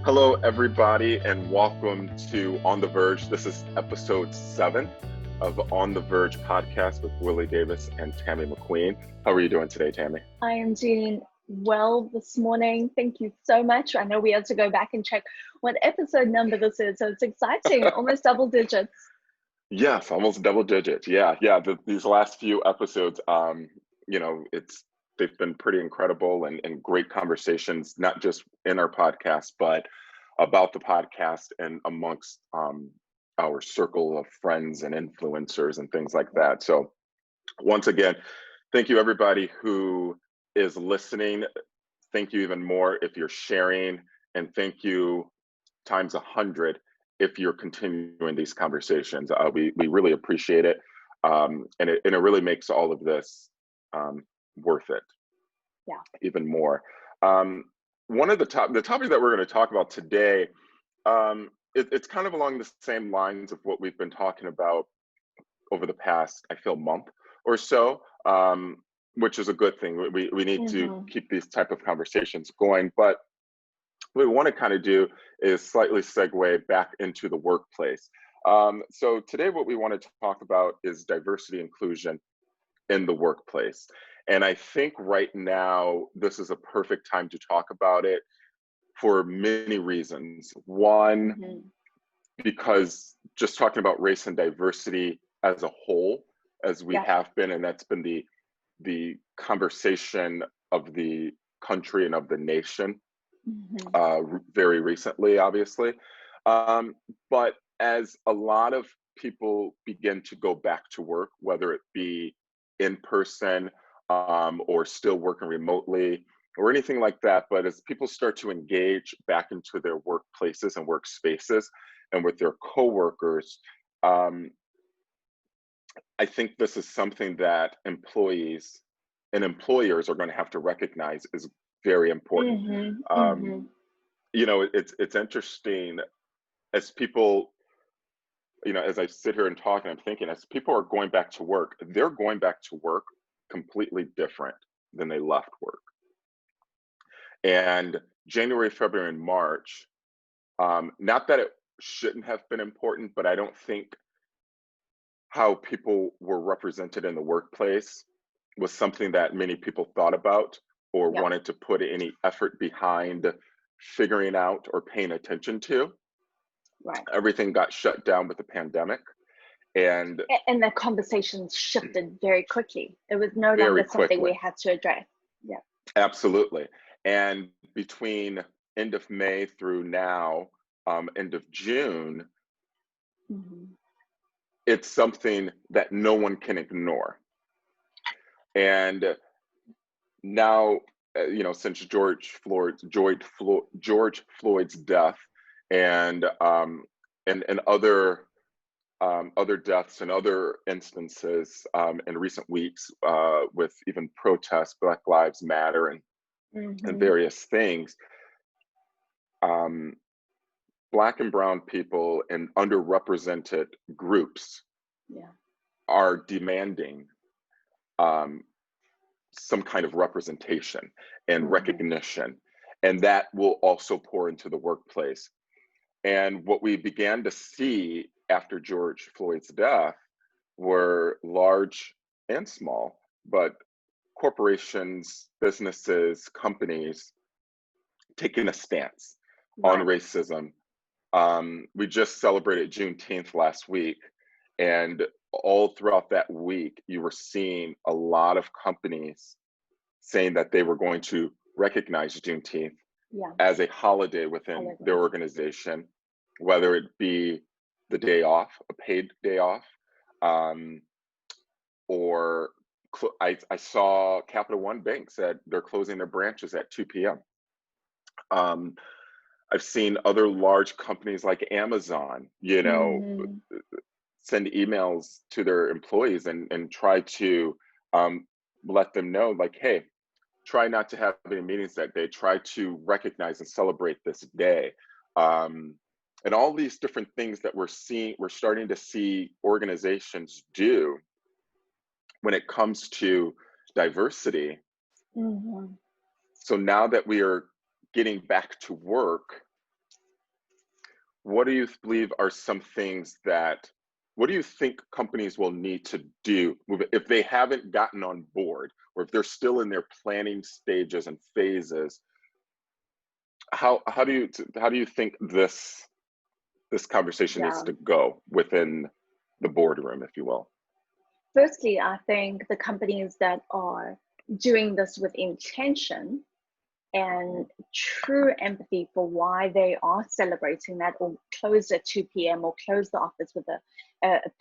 Hello, everybody, and welcome to On the Verge. This is episode 7 of On the Verge podcast with Willie Davis and Tami McQueen. How are you doing today, Tami? I am doing well this morning. Thank you so much. I know we have to go back and check what episode number this is, so it's exciting, almost double digits. Yes, almost double digits. Yeah. These last few episodes, they've been pretty incredible and great conversations, not just in our podcast, but about the podcast and amongst our circle of friends and influencers and things like that. So once again, thank you everybody who is listening. Thank you even more if you're sharing, and thank you times 100 if you're continuing these conversations. We really appreciate it, and it really makes all of this worth it. Yeah. Even more. One of the topic that we're going to talk about today, it's kind of along the same lines of what we've been talking about over the past, I feel, month or so, which is a good thing. We need to keep these type of conversations going, but what we want to kind of do is slightly segue back into the workplace. So today what we want to talk about is diversity inclusion in the workplace. And I think right now, this is a perfect time to talk about it for many reasons. One, because just talking about race and diversity as a whole, as we have been, and that's been the conversation of the country and of the nation very recently, obviously. But as a lot of people begin to go back to work, whether it be in person or still working remotely or anything like that, but as people start to engage back into their workplaces and workspaces and with their coworkers, I think this is something that employees and employers are going to have to recognize is very important. It's interesting as people, as I sit here and talk, and I'm thinking, as people are going back to work, they're going back to work completely different than they left work. And January, February, and March, not that it shouldn't have been important, but I don't think how people were represented in the workplace was something that many people thought about or wanted to put any effort behind figuring out or paying attention to. Right. Everything got shut down with the pandemic. And the conversations shifted very quickly. It was no longer something we had to address. Yeah. Absolutely. And between end of May through now, end of June, it's something that no one can ignore. And now, since George Floyd's death and other deaths and other instances in recent weeks with even protests, Black Lives Matter and various things, Black and brown people and underrepresented groups are demanding some kind of representation and recognition, and that will also pour into the workplace. And what we began to see after George Floyd's death were large and small, but corporations, businesses, companies taking a stance on racism. We just celebrated Juneteenth last week, and all throughout that week, you were seeing a lot of companies saying that they were going to recognize Juneteenth as a holiday within their organization, whether it be the day off, a paid day off, or I saw Capital One Bank said they're closing their branches at 2 p.m. I've seen other large companies like Amazon, send emails to their employees and try to let them know, like, hey, try not to have any meetings that day. Try to recognize and celebrate this day. And all these different things that we're starting to see organizations do when it comes to diversity. So now that we are getting back to work, what do you believe are some things that, what do you think companies will need to do if they haven't gotten on board, or if they're still in their planning stages and phases? How do you think this conversation needs Yeah. to go within the boardroom, if you will? Firstly, I think the companies that are doing this with intention and true empathy for why they are celebrating that, or close at 2 p.m. or close the office with a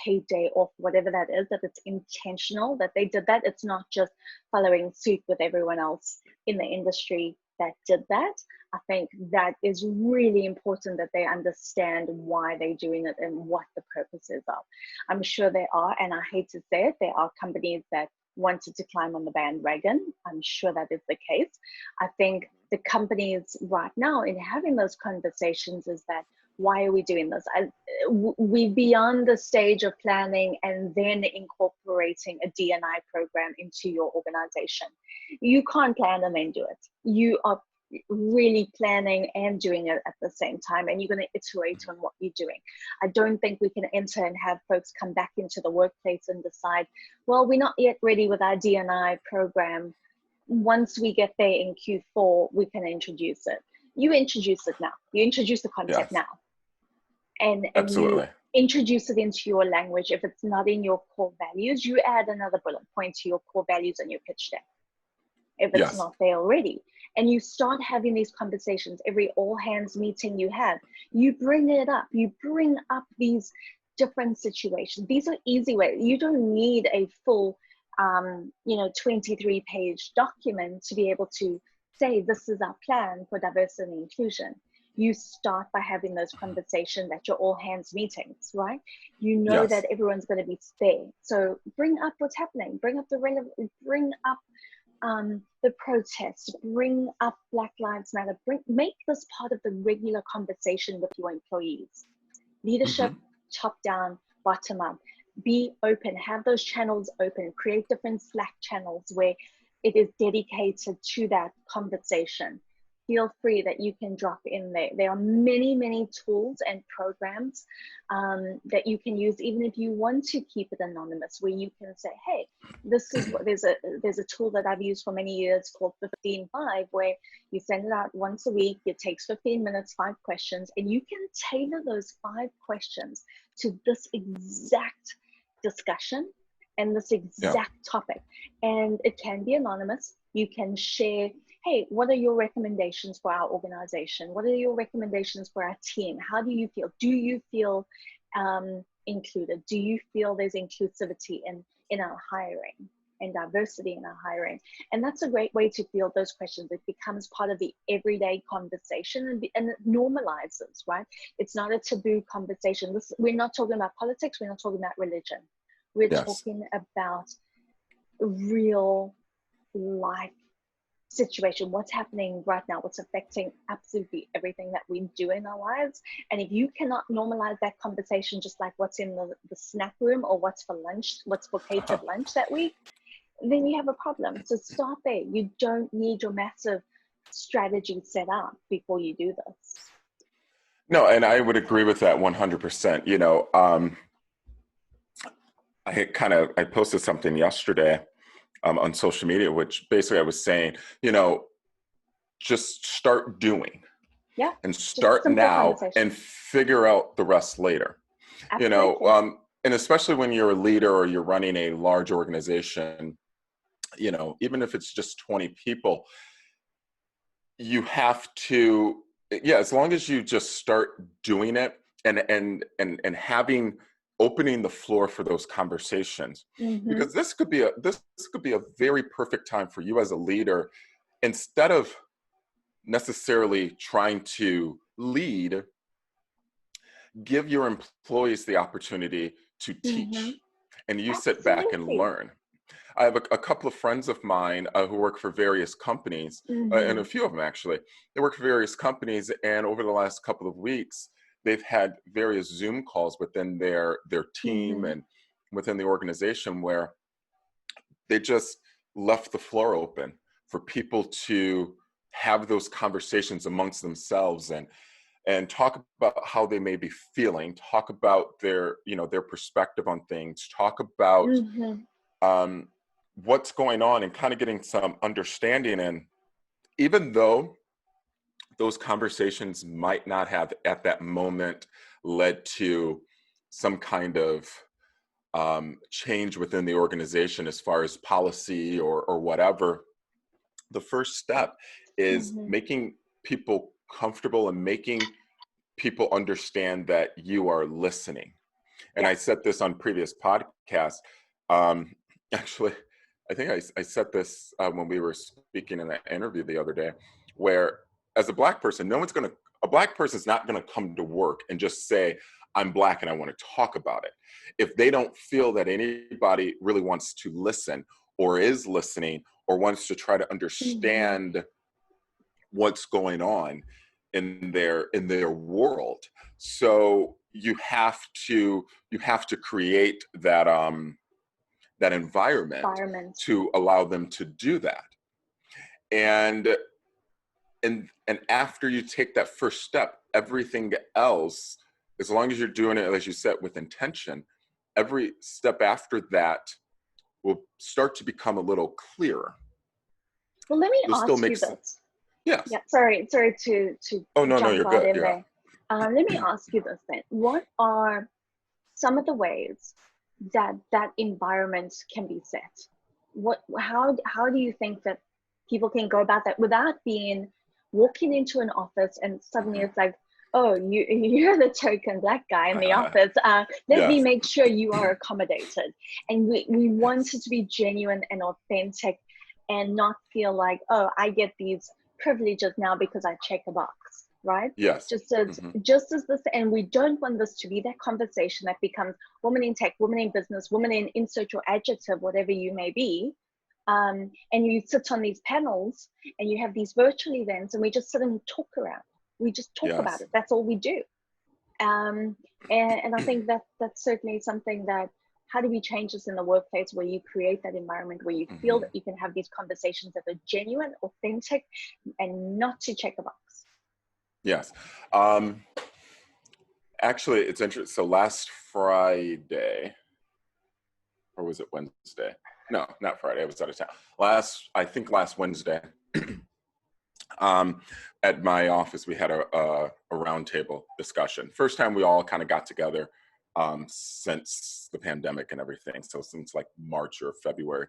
paid day off, whatever that is, that it's intentional that they did that. It's not just following suit with everyone else in the industry that did that. I think that is really important, that they understand why they're doing it and what the purposes are. I'm sure there are, and I hate to say it, there are companies that wanted to climb on the bandwagon. I'm sure that is the case. I think the companies right now in having those conversations is that, why are we doing this? We beyond the stage of planning and then incorporating a D&I program into your organization. You can't plan and then do it. You are really planning and doing it at the same time, and you're going to iterate on what you're doing. I don't think we can enter and have folks come back into the workplace and decide, well, we're not yet ready with our D&I program. Once we get there in Q4, we can introduce it. You introduce it now. You introduce the concept Yes, now, and you absolutely. introduce it into your language. If it's not in your core values, you add another bullet point to your core values on your pitch deck, if it's Yes, not there already. And you start having these conversations. Every all hands meeting you have, you bring it up. You bring up these different situations. These are easy ways. You don't need a full 23-page document to be able to say, this is our plan for diversity and inclusion. You start by having those conversations at your all hands meetings, right? You know yes, that everyone's going to be there. So bring up what's happening, bring up the relevant, bring up the protest, bring up Black Lives Matter, make this part of the regular conversation with your employees. Leadership, hmm, top down, bottom up. Be open, have those channels open, create different Slack channels where it is dedicated to that conversation. Feel free that you can drop in there. There are many, many tools and programs that you can use, even if you want to keep it anonymous, where you can say, hey, this is what, there's a tool that I've used for many years called 15-5, where you send it out once a week. It takes 15 minutes, 5 questions, and you can tailor those 5 questions to this exact discussion and this yeah, exact topic. And it can be anonymous. You can share, hey, what are your recommendations for our organization? What are your recommendations for our team? How do you feel? Do you feel included? Do you feel there's inclusivity in our hiring and diversity in our hiring? And that's a great way to field those questions. It becomes part of the everyday conversation, and it normalizes, right? It's not a taboo conversation. We're not talking about politics. We're not talking about religion. We're yes. talking about real life situation, what's happening right now, what's affecting absolutely everything that we do in our lives. And if you cannot normalize that conversation, just like what's in the snack room or what's for lunch, what's for catered lunch that week, then you have a problem. So start there. You don't need your massive strategy set up before you do this. No, and I would agree with that 100%. I posted something yesterday on social media, which basically I was saying, just start doing Yeah, and just start simple now and conversation. figure out the rest later. You know, Absolutely. um, and especially when you're a leader or you're running a large organization, even if it's just 20 people, you have to, yeah, as long as you just start doing it and having opening the floor for those conversations, Mm-hmm. because this could be a very perfect time for you as a leader, instead of necessarily trying to lead, give your employees the opportunity to Mm-hmm. teach, and you sit back and Absolutely. learn. I have a couple of friends of mine who work for various companies, and Mm-hmm. a few of them actually. They work for various companies, and over the last couple of weeks, they've had various Zoom calls within their team Mm-hmm. and within the organization, where they just left the floor open for people to have those conversations amongst themselves. And and talk about how they may be feeling, talk about their, their perspective on things, talk about um, what's going on, and kind of getting some understanding. And even though those conversations might not have at that moment led to some kind of change within the organization as far as policy or whatever, the first step is making people comfortable and making people understand that you are listening. And I said this on previous podcasts. Actually, I think I said this when we were speaking in that interview the other day, where as a Black person, a Black person is not going to come to work and just say, I'm Black and I want to talk about it. If they don't feel that anybody really wants to listen or is listening or wants to try to understand what's going on in their world. So you have to create that that environment to allow them to do that. And after you take that first step, everything else, as long as you're doing it, as you said, with intention, every step after that will start to become a little clearer. Well, let me ask you this. Yes. Yeah. Sorry to Oh, no, jump you're right good. in there. Let me ask you this then. What are some of the ways that environment can be set? How do you think that people can go about that without being walking into an office and suddenly it's like, oh, you're the token Black guy in the office. Let me make sure you are accommodated. And we want it to be genuine and authentic and not feel like, oh, I get these privileges now because I check a box, right? Yes. Just as this, and we don't want this to be that conversation that becomes woman in tech, woman in business, woman in insert your adjective, whatever you may be. And you sit on these panels and you have these virtual events and we just sit and talk around. We just talk about it. That's all we do. And I think that's certainly something that, how do we change this in the workplace where you create that environment where you feel that you can have these conversations that are genuine, authentic, and not to check a box? Yes. Actually, it's interesting. So last Friday, or was it Wednesday? No, not Friday. I was out of town. I think last Wednesday, at my office, we had a roundtable discussion. First time we all kind of got together since the pandemic and everything. So since like March or February.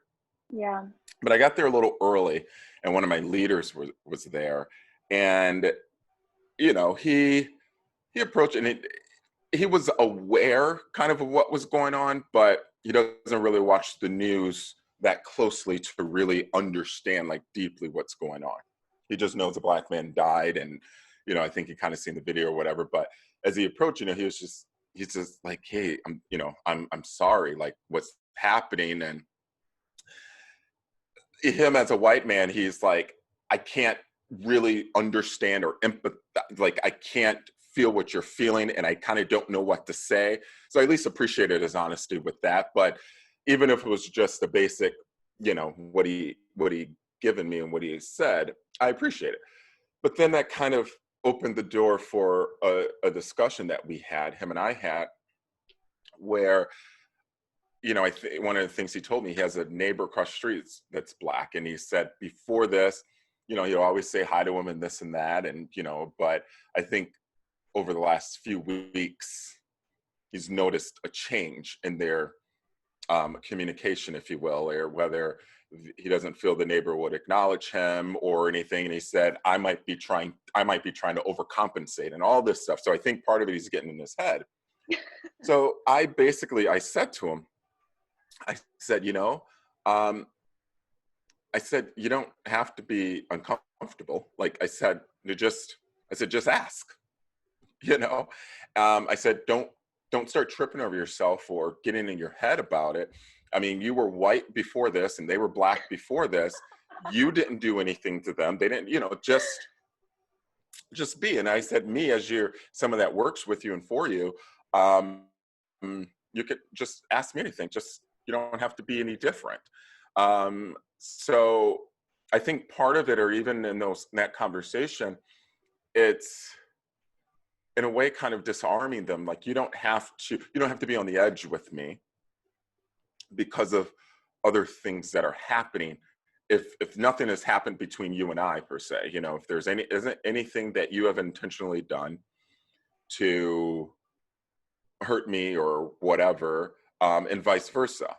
Yeah. But I got there a little early, and one of my leaders was there, and he approached, and he was aware kind of what was going on, but he doesn't really watch the news that closely to really understand like deeply what's going on. He just knows a Black man died, and I think he kind of seen the video or whatever. But as he approached, he's just like, hey, I'm sorry, like what's happening. And him as a white man, he's like, I can't really understand or empathize, like I can't feel what you're feeling, and I kind of don't know what to say. So I at least appreciated his honesty with that. But even if it was just the basic, what he given me and what he said, I appreciate it. But then that kind of opened the door for a discussion that him and I had, where one of the things he told me, he has a neighbor across the street that's Black, and he said before this, he'll always say hi to him and this and that, and but I think over the last few weeks, he's noticed a change in their communication, if you will, or whether he doesn't feel the neighbor would acknowledge him or anything. And he said, I might be trying to overcompensate and all this stuff. So I think part of it he's getting in his head. So I said to him, I said, you don't have to be uncomfortable. Like I said, just ask. I said, don't start tripping over yourself or getting in your head about it. I mean, you were white before this and they were Black before this. You didn't do anything to them. They didn't, just be. And I said, me, as someone that works with you and for you, you could just ask me anything. Just, you don't have to be any different. So I think part of it, or even in that conversation, it's in a way kind of disarming them, like you don't have to be on the edge with me because of other things that are happening. If nothing has happened between you and I per se, if there's isn't anything that you have intentionally done to hurt me or whatever, and vice versa.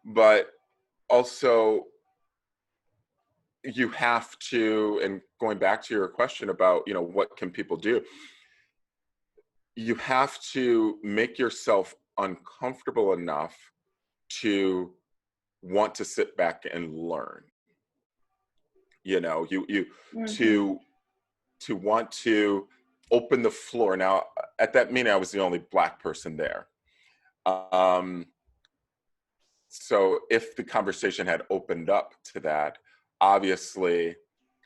But also you have to, and going back to your question about, what can people do? You have to make yourself uncomfortable enough to want to sit back and learn. You to want to open the floor. Now, at that meeting, I was the only Black person there. So if the conversation had opened up to that, obviously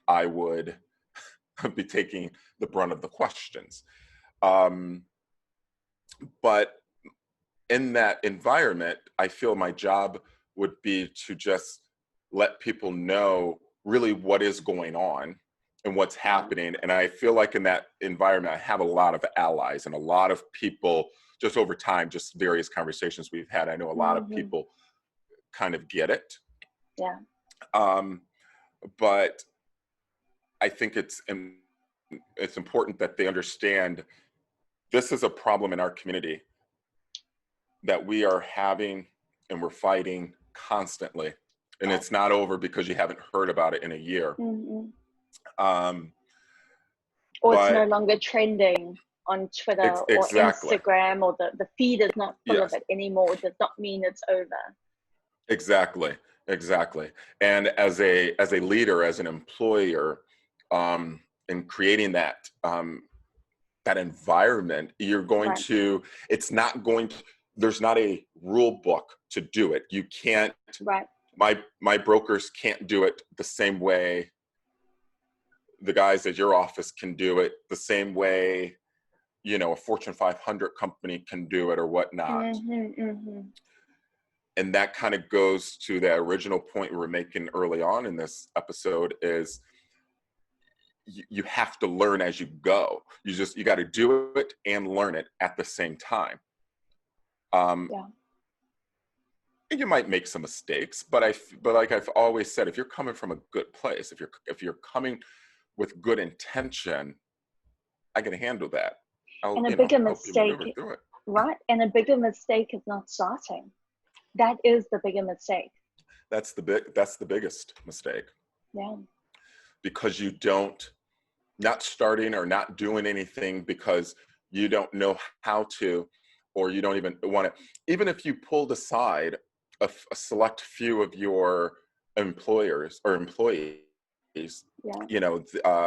I would be taking the brunt of the questions. But in that environment, I feel my job would be to just let people know really what is going on and what's happening. And I feel like in that environment, I have a lot of allies and a lot of people just over time, just various conversations we've had. I know a lot of people kind of get it. Yeah. But I think it's important that they understand this is a problem in our community that we are having and we're fighting constantly. And it's not over because you haven't heard about it in a year. Or it's no longer trending on Twitter or Instagram, or the feed is not full of it anymore. It does not mean it's over. Exactly. And as a leader, as an employer, in creating that that environment, you're going to, it's not going to, there's not a rule book to do it. You can't, my brokers can't do it the same way the guys at your office can do it, the same way, a Fortune 500 company can do it or whatnot. And that kind of goes to the original point we were making early on in this episode is you have to learn as you go. You got to do it and learn it at the same time. And you might make some mistakes, but like I've always said, if you're coming from a good place, if you're coming with good intention, I can handle that. And a bigger mistake, right? And a bigger mistake is not starting. That is the bigger mistake. That's the biggest mistake. Yeah. Because not starting or not doing anything because you don't know how to, or you don't even want to. Even if you pulled aside a select few of your employers or employees,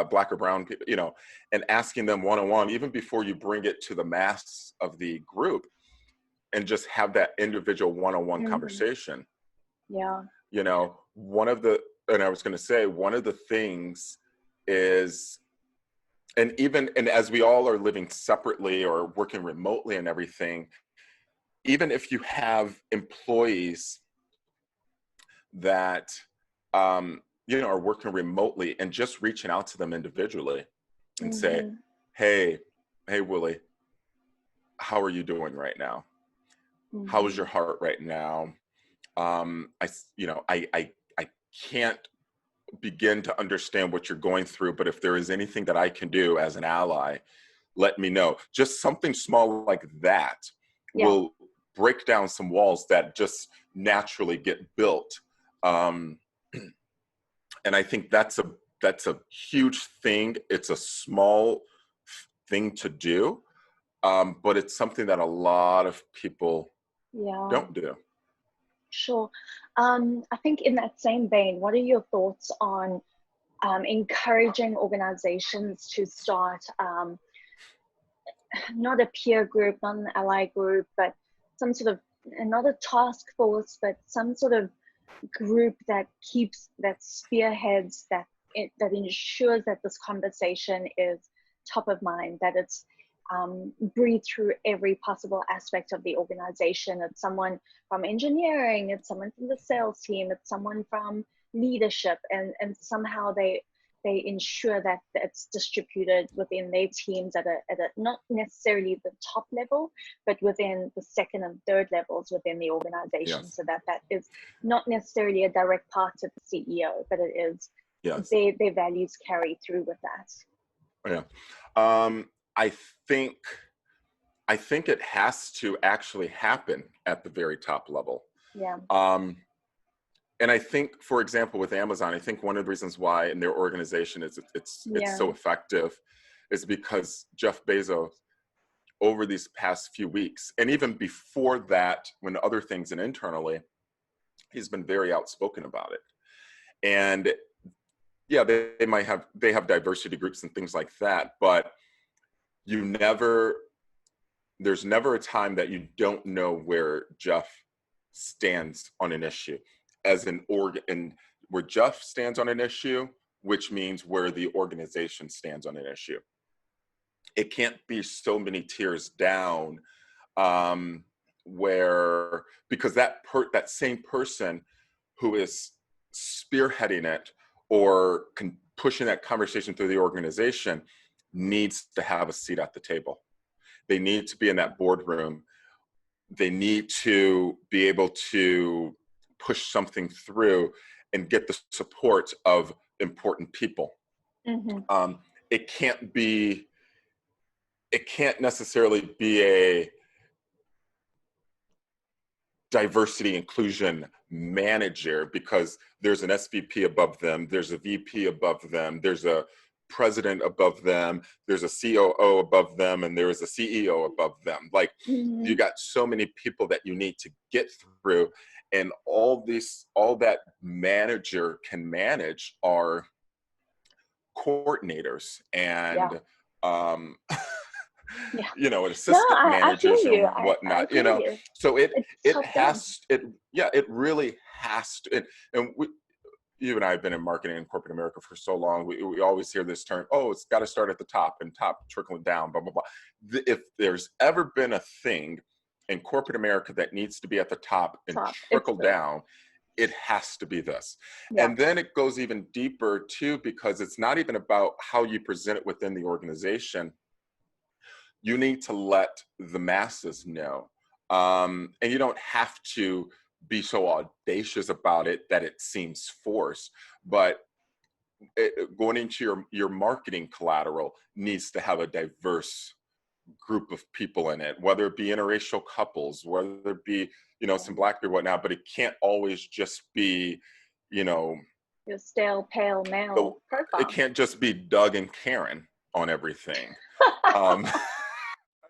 Black or brown people, and asking them one-on-one, even before you bring it to the mass of the group, and just have that individual one-on-one conversation. One of the things is, and as we all are living separately or working remotely and everything, even if you have employees that, are working remotely, and just reaching out to them individually and say, hey, Willie, how are you doing right now? How is your heart right now? I can't begin to understand what you're going through, but if there is anything that I can do as an ally, let me know. Just something small like that will break down some walls that just naturally get built. And I think that's a huge thing. It's a small thing to do, but it's something that a lot of people don't do. Sure. I think in that same vein, what are your thoughts on encouraging organizations to start not a peer group, not an ally group, but some sort of, not a task force, but some sort of group that spearheads, that ensures that this conversation is top of mind, that it's breathed through every possible aspect of the organization. It's someone from engineering, it's someone from the sales team, it's someone from leadership, and somehow they they ensure that it's distributed within their teams at a not necessarily the top level, but within the second and third levels within the organization, Yes. so that is not necessarily a direct part of the CEO, but it is Yes. their values carry through with that. Yeah. I think it has to actually happen at the very top level. Yeah. And I think, for example, with Amazon, I think one of the reasons why in their organization it's so effective is because Jeff Bezos, over these past few weeks, and even before that, when other things and internally, he's been very outspoken about it. And yeah, they have diversity groups and things like that, but there's never a time that you don't know where Jeff stands on an issue as an and where Jeff stands on an issue, which means where the organization stands on an issue. It can't be so many tiers down, where, because that same person who is spearheading it or pushing that conversation through the organization needs to have a seat at the table. They need to be in that boardroom. They need to be able to push something through and get the support of important people. Mm-hmm. It can't necessarily be a diversity inclusion manager because there's an SVP above them, there's a VP above them, there's a president above them, there's a COO above them, and there is a CEO above them. Like, you got so many people that you need to get through, and all that manager can manage are coordinators and an assistant managers and whatnot. So it really has to. And you and I have been in marketing in corporate America for so long. We always hear this term, oh, it's got to start at the top and top trickling down, blah, blah, blah. If there's ever been a thing in corporate America that needs to be at the top and trickle down, it has to be this. And then it goes even deeper too, because it's not even about how you present it within the organization. You need to let the masses know. And you don't have to be so audacious about it that it seems forced, but going into your marketing collateral needs to have a diverse group of people in it, whether it be interracial couples, whether it be, some Black people, whatnot, but it can't always just be, your stale, pale male profile. It can't just be Doug and Karen on everything. I'm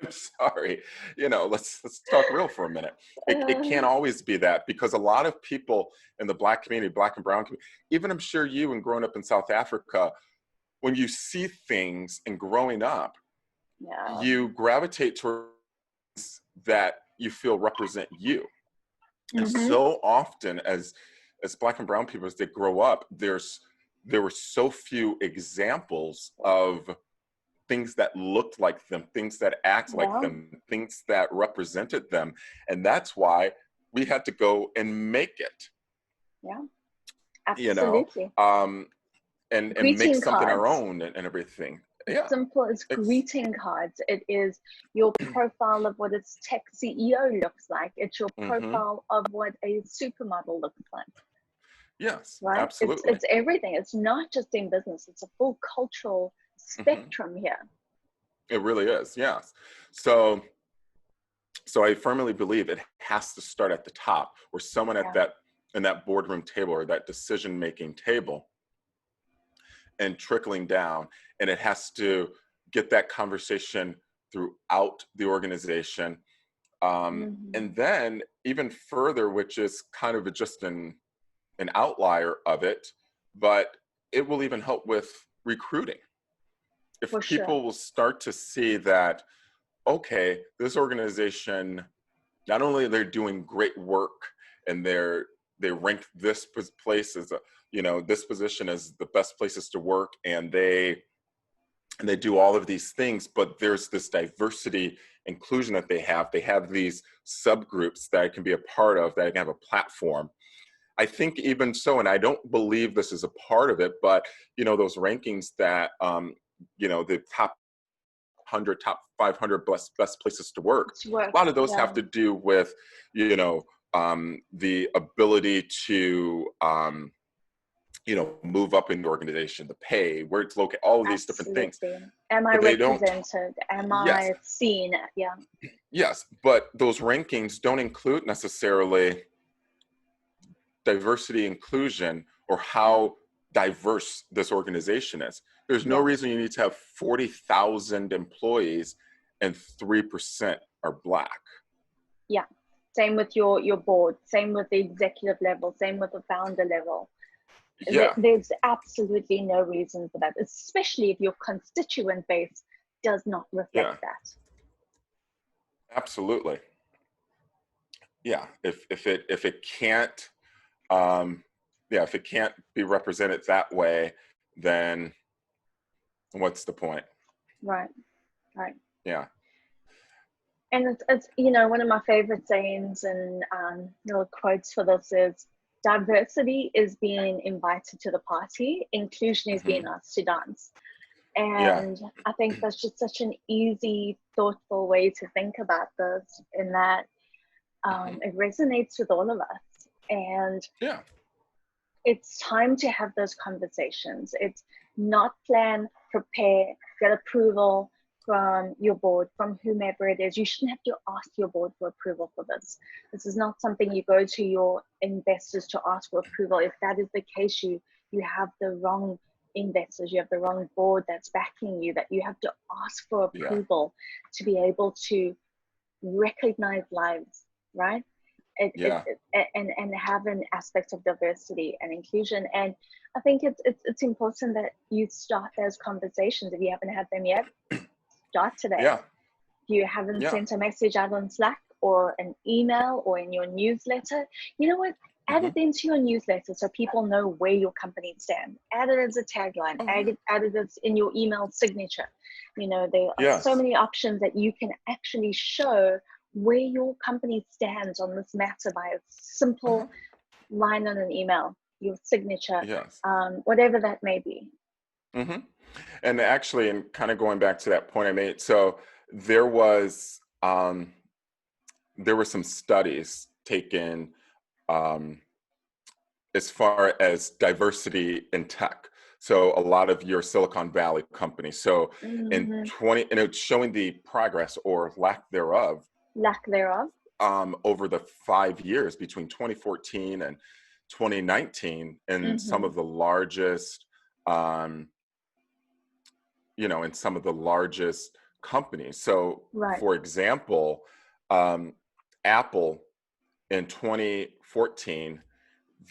sorry, let's talk real for a minute. It can't always be that, because a lot of people in the Black community, Black and brown community, even I'm sure you, and growing up in South Africa, when you see things and growing up, you gravitate towards that you feel represent you. And so often as Black and brown people, as they grow up, there were so few examples of things that looked like them, things that act like them, things that represented them. And that's why we had to go and make it. Yeah, absolutely. And make something our own and everything. Yeah. Simple as greeting cards. It is your profile of what a tech CEO looks like. It's your profile of what a supermodel looks like. Yes, right? absolutely. It's everything. It's not just in business. It's a full cultural spectrum here. It really is, yes. So I firmly believe it has to start at the top, where someone in that boardroom table or that decision-making table, and trickling down, and it has to get that conversation throughout the organization. And then even further, which is kind of just an outlier of it, but it will even help with recruiting. If people will start to see that, okay, this organization, not only they're doing great work and they rank this place as this position as the best places to work, and they do all of these things, but there's this diversity inclusion that they have these subgroups that I can be a part of, that I can have a platform. I think even so, and I don't believe this is a part of it, but those rankings that the top 100, top 500 best places to work. It's work. A lot of those Yeah. have to do with the ability to move up in the organization, the pay, where it's located, all of these different things. Absolutely. Am I But they don't. represented? Am Yes, I seen? Yeah. yes, but those rankings don't include necessarily diversity, inclusion, or how diverse this organization is. There's no Yeah. reason you need to have 40,000 employees and 3% are Black. Yeah. Same with your board, same with the executive level, same with the founder level. Yeah, There's absolutely no reason for that, especially if your constituent base does not reflect yeah, that. absolutely. Yeah, if it can't, if it can't be represented that way, then what's the point? Right. Right. Yeah. And it's one of my favorite sayings and little quotes for this is, diversity is being invited to the party, inclusion is being asked to dance. Yeah. And I think that's just such an easy, thoughtful way to think about this, in that it resonates with all of us. And Yeah. it's time to have those conversations. It's not plan, prepare, get approval from your board, from whomever it is. You shouldn't have to ask your board for approval for this. This is not something you go to your investors to ask for approval. If that is the case, you have the wrong investors, you have the wrong board that's backing you, that you have to ask for approval to be able to recognize lives, right? Yeah. And have an aspect of diversity and inclusion. And I think it's important that you start those conversations. If you haven't had them yet, start today. Yeah. If you haven't sent a message out on Slack or an email or in your newsletter, you know what? Add it into your newsletter so people know where your company stands. Add it as a tagline. Add it as in your email signature. There are so many options that you can actually show where your company stands on this matter by a simple line on an email, your signature, whatever that may be. And actually, and kind of going back to that point I made, so there were some studies taken as far as diversity in tech. So a lot of your Silicon Valley companies. So and it's showing the progress or lack thereof over the 5 years between 2014 and 2019 in some of the largest in some of the largest companies. So for example, Apple in 2014,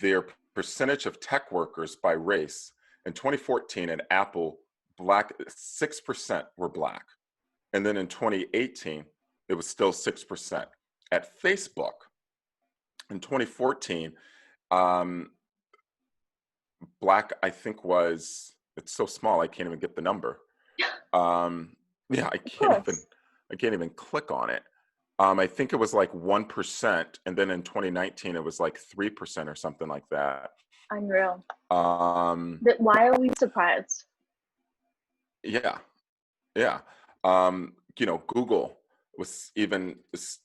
their percentage of tech workers by race in 2014 at Apple, 6% were Black. And then in 2018, it was still 6%. At Facebook, in 2014, Black, I think it's so small, I can't even get the number. I can't even click on it. I think it was like 1%, and then in 2019 it was like 3% or something like that. Unreal. Why are we surprised? Yeah. Google was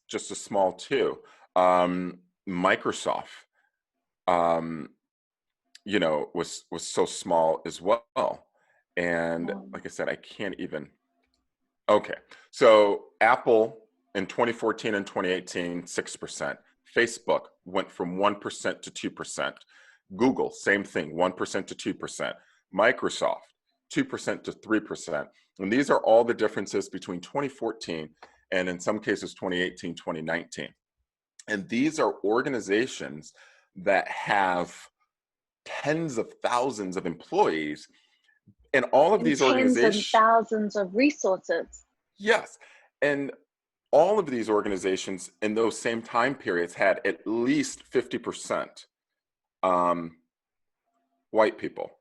just as small too. Microsoft, was so small as well. And like I said, I can't even. Okay, so Apple in 2014 and 2018, 6%. Facebook went from 1% to 2%. Google, same thing, 1% to 2%. Microsoft, 2% to 3%. And these are all the differences between 2014 and in some cases 2018, 2019. And these are organizations that have tens of thousands of employees, and all of these organizations, tens of thousands of resources. Yes. And all of these organizations in those same time periods had at least 50% white people.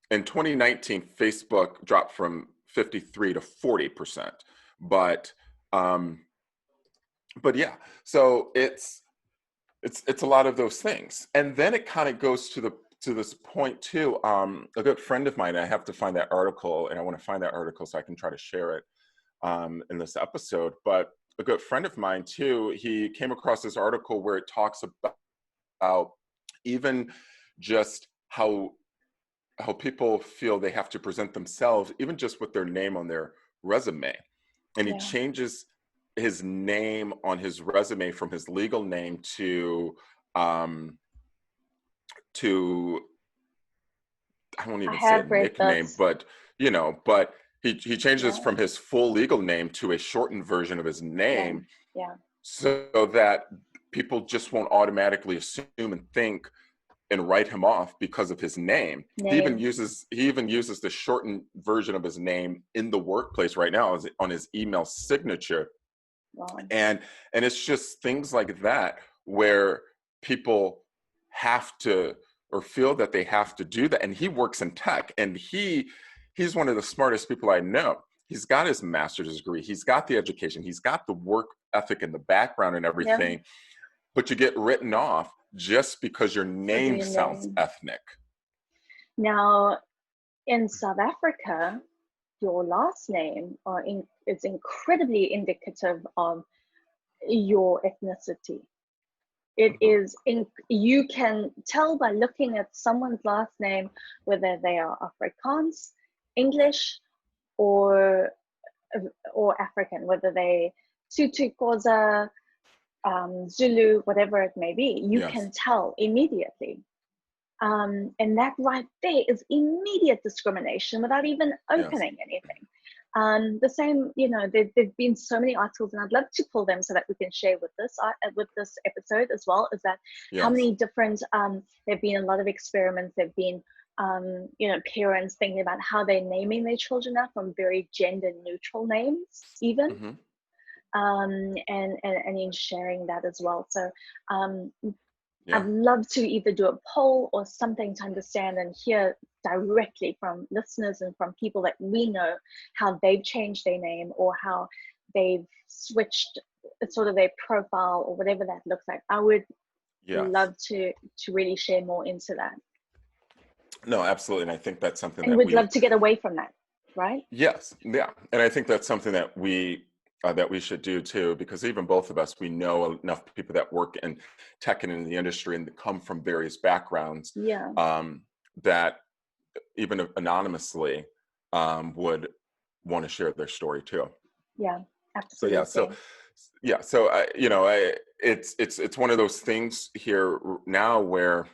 In 2019, Facebook dropped from 53 to 40%. But yeah, so it's it's a lot of those things. And then it kind of goes to this point too. A good friend of mine, I have to find that article, and I want to find that article so I can try to share it in this episode. But a good friend of mine too, he came across this article where it talks about even just how people feel they have to present themselves, even just with their name on their resume. And he Yeah. changes his name on his resume from his legal name um to I won't I even say a have read nickname, this. but but he changes Yeah, from his full legal name to a shortened version of his yeah, name yeah. so that people just won't automatically assume and think and write him off because of his name. Name. He even uses the shortened version of his name in the workplace right now on his email signature. Wow. And it's just things like that where people have to or feel that they have to do that. And he works in tech, and he's one of the smartest people I know. He's got his master's degree, he's got the education, he's got the work ethic and the background and Yeah. everything, but you get written off just because your Because of name your sounds name. ethnic. Now, in South Africa, your last name is incredibly indicative of your ethnicity. It Mhm. is you can tell by looking at someone's last name whether they are Afrikaans, English, or African, whether they Sutu, Xhosa, Zulu, whatever it may be. You Yes. can tell immediately. And that right there is immediate discrimination without even Yes. opening anything. The same, there've been so many articles, and I'd love to pull them so that we can share with this episode as well. Is that how Yes. many different? There've been a lot of experiments. There've been, parents thinking about how they're naming their children now from very gender neutral names, even, Hmm. and in sharing that as well. So Yeah. I'd love to either do a poll or something to understand and hear directly from listeners and from people that we know how they've changed their name or how they've switched sort of their profile or whatever that looks like. I would Yes. love to really share more into that. No, absolutely. And I think that's something And that we'd love to get away from that, right? yes, yeah. And I think that's something that we should do too, because even both of us, we know enough people that work in tech and in the industry and that come from various backgrounds, Yeah, um, that even anonymously would want to share their story too. yeah, So yeah, so absolutely. yeah, so it's one of those things here now where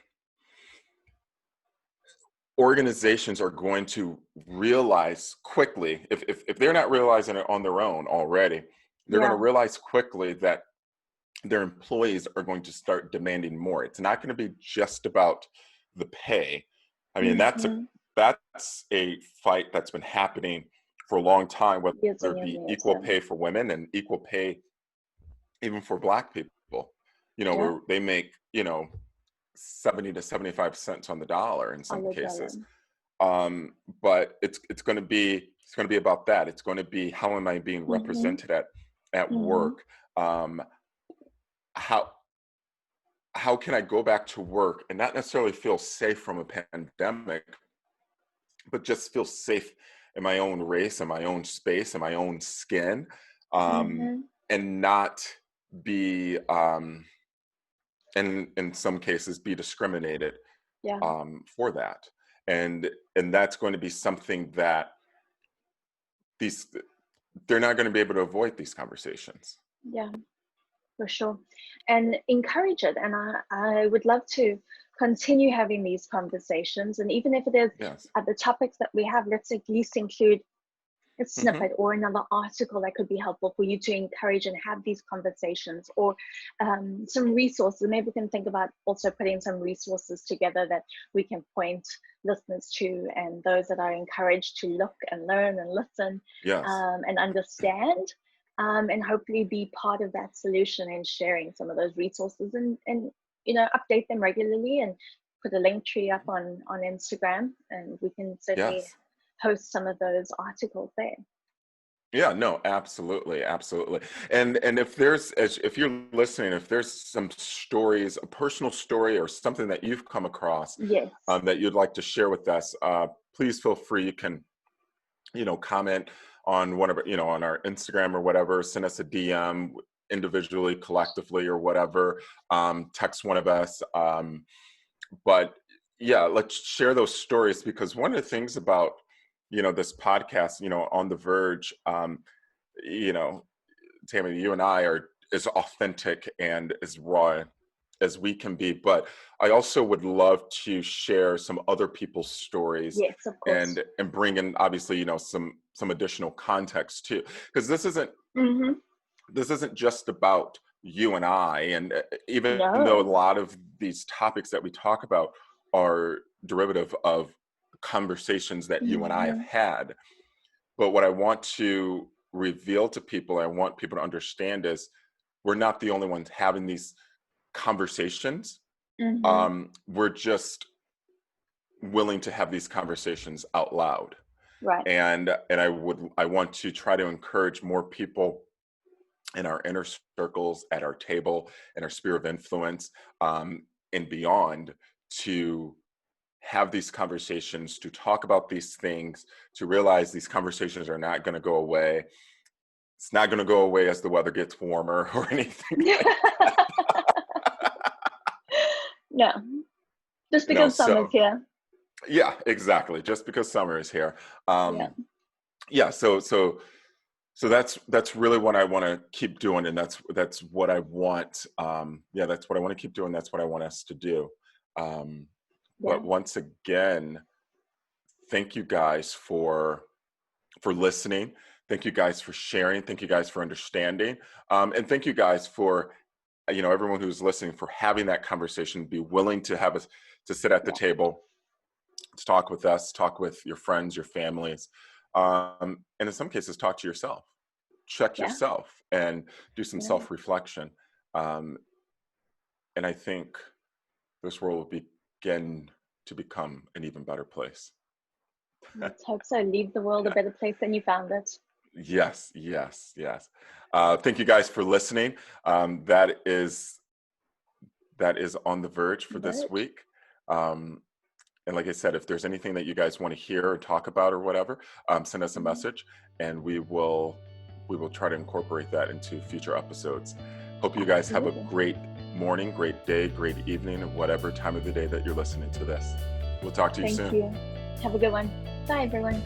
organizations are going to realize quickly, if they're not realizing it on their own already, they're going to Yeah. realize quickly that their employees are going to start demanding more. It's not going to be just about the pay. I mean, Mm-hmm. that's a fight that's been happening for a long time, whether Years and it years be and years. equal Yeah. pay for women and equal pay even for Black people. Yeah. Where they make 70 to 75 cents on the dollar in some $1. cases. But it's going to be about that. It's going to be, how am I being Mm-hmm. represented at Mm-hmm. work? How how can I go back to work and not necessarily feel safe from a pandemic, but just feel safe in my own race, in my own space, in my own skin, um, Mm-hmm. and not be in some cases be discriminated Yeah. for that. And that's going to be something that these they're not going to be able to avoid these conversations. Yeah. For sure. And encourage it. And I would love to continue having these conversations. And even if it is Yes. at the topics that we have, let's at least include a Hmm. snippet or another article that could be helpful for you to encourage and have these conversations, or some resources. Maybe we can think about also putting some resources together that we can point listeners to, and those that are encouraged to look and learn and listen, Yes. and understand, and hopefully be part of that solution and sharing some of those resources, and update them regularly and put a link tree up on Instagram, and we can certainly Yes. post some of those articles there. Yeah, no, absolutely, absolutely. And if there's if you're listening, if there's some stories, a personal story or something that you've come across Yes. that you'd like to share with us, please feel free. You can, comment on one of on our Instagram or whatever, send us a DM individually, collectively, or whatever. Text one of us. But yeah, let's share those stories, because one of the things about this podcast, on the Verge, you know Tammy, you and I are as authentic and as raw as we can be, but I also would love to share some other people's stories Yes, of course. and bring in, obviously, some additional context too, because Mm-hmm. this isn't just about you and I. And even though a No. lot of these topics that we talk about are derivative of conversations that you and I have Mm-hmm. had, but what I want to reveal to people, I want people to understand, is we're not the only ones having these conversations. Mm-hmm. We're just willing to have these conversations out loud. Right. And I want to try to encourage more people in our inner circles, at our table, in our sphere of influence, and beyond, to have these conversations, to talk about these things, to realize these conversations are not going to go away. It's not going to go away as the weather gets warmer or anything like No, just no. because summer's So here. yeah, exactly. Just because summer is here. Yeah. Yeah. So that's really what I want to keep doing, and that's what I want. Yeah, that's what I want to keep doing. That's what I want us to do. Um, Yeah. but once again, thank you guys for listening. Thank you guys for sharing. Thank you guys for understanding. And thank you guys for, everyone who's listening, for having that conversation, be willing to have us to sit at the Yeah. table, to talk with us, talk with your friends, your families, and in some cases, talk to yourself. Check Yeah. yourself and do some Yeah. self-reflection. Um, and I think this world will begin to become an even better place. Let's hope so. Leave the world a Yeah. better place than you found it. Yes, yes, yes. Thank you guys for listening. That is on the Verge for this Verge. week. Um, and like I said, if there's anything that you guys want to hear or talk about or whatever, send us a Mhm. message, and we will try to incorporate that into future episodes. Hope you guys have a Absolutely. great morning, great day, great evening, whatever time of the day that you're listening to this. We'll talk to you Thank soon. you. Have a good one. Bye, everyone.